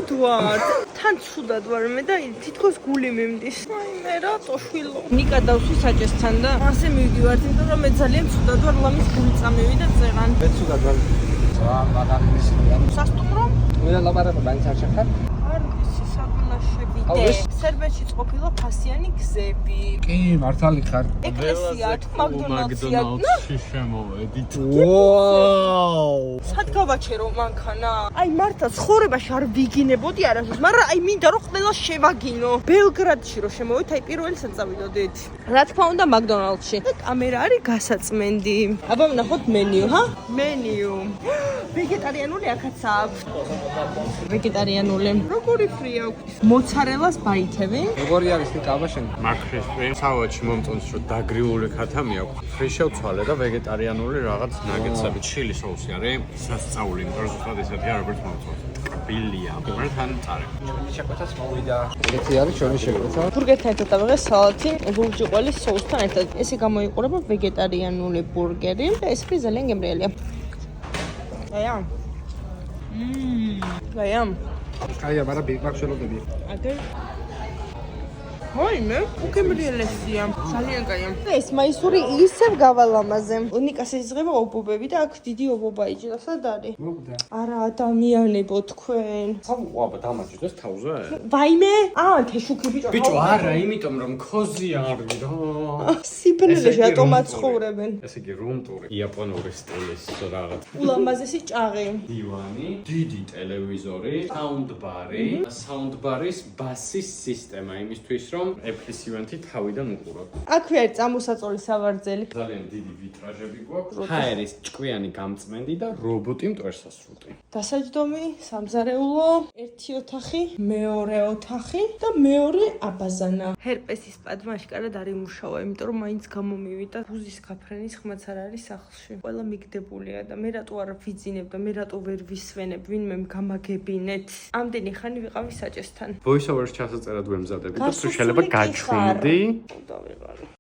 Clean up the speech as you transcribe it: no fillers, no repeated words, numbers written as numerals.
ცუდად ვარ. თან ცუდად ვარ მე და თითქოს გული მიმდის. აი მე რატო შვილო? ნიკა დავსვი საჭესთან და ასე მივდივართ, იმიტომ რომ მე ძალიან ცუდად ვარ, ლამის გული წამივიდა წერან. მე ცუდად ვარ. მაგარი მისია. სასტუმრო? მე ლაპარაკობ მაინც არ შეხარ. არ ვიცი საგულაშები. სერბეთშიც ყოფილა ფასიანი გზები. კი, მართალი ხარ. ეკლესია თუ მაკდონალდსია. შემოვედით. ვაუ! სად გავაჩერო მანქანა? აი მართლა ცხოვრებაში არ ვიგინებოდი არასდროს, მაგრამ აი მინდა რომ ყველა შევაგინო. ბელგრადში რომ შემოვიდეთ, აი პირველი წავიდოდით. რა თქმა უნდა მაკდონალდსში. და კამერა არის გასაწმენდი. აბა ვნახოთ მენიუ, ჰა? მენიუ. ვეგეტარიანული აქაც აქვს. ვეგეტარიანული. როგორი ფრი აქვს? მოცარელას ბაითები. როგორი არის კაბა შენ? მარკრესპი სალათში მომწონს რომ დაგრიული ქათამი აქვს. ფრი შევცვალე და ვეგეტარიანული რაღაც ნაგეტსები, ჩილი соуსი არის. სასწაული, იმიტომ რომ ზუსტად ესეთი არ როგორც მომწონს. ტკბილია. მერთან წარე. შეკვეთას მოვიდა. ეგეთი არის ჩვენი შეკვეთა. ბურგერთან ერთად ავიღე სალათი, ბურჯუყელის соуსთან ერთად. ესე გამოიყურება ვეგეტარიანული ბურგერი და ეს ფრი ძალიან გემრიელია. აია. აია. კაია, მაგრამ ბიგმაკ შელოდები. აგერ მოიმე, უკემრიელესია. ძალიან კაია. ეს მაისური ისევ გავალამაზე. ნიკას იზღება ობობები და აქ დიდი ობობა იჭირა. სად არის? მოგდა. არა, ადამიანებო თქვენ. აბა დამაჯდეს თავზე? ვაიმე? თეშუქი ბიჭო. ბიჭო, არა, იმიტომ რომ ქოზი არის რა. სიბნელეში რატომაც ცხოვრობენ? ესე იგი რუმტური, იაპონური სტილის რაღაც. ულამაზესი ჭაღი. დივანი, დიდი ტელევიზორი, საუნდბარი, საუნდბარის ბასის სისტემა იმისთვის რომ Apple-ის ივენთი თავიდან უყუროთ. აქვე არის წამოსაწოლი სავარძელი. ძალიან დიდი ვიტრაჟები გვაქვს. ჰაერის ჭკვიანი გამწმენდი და რობოტი მტვერსასრუტი. დასაჯდომი, სამზარეულო, ერთი ოთახი, მეორე ოთახი და მეორე აბაზანა. ჰერპესის პადმა აშკარად არ იმუშავა, იმიტომ რომ მაინც გამომივიდა ბუზის გაფრენის ხმაც არ არის სახლში. ყველა მიგდებულია და მე რატო არ ვიძინებ და მე რატო ვერ ვისვენებ, ვინმე გამაგებინეთ. ამდენი ხანი ვიყავი საჭესთან. Voice-over-ს ჩასაწერად ვემზადები და თუ შეიძლება გაჩვენდი. დავიღალე.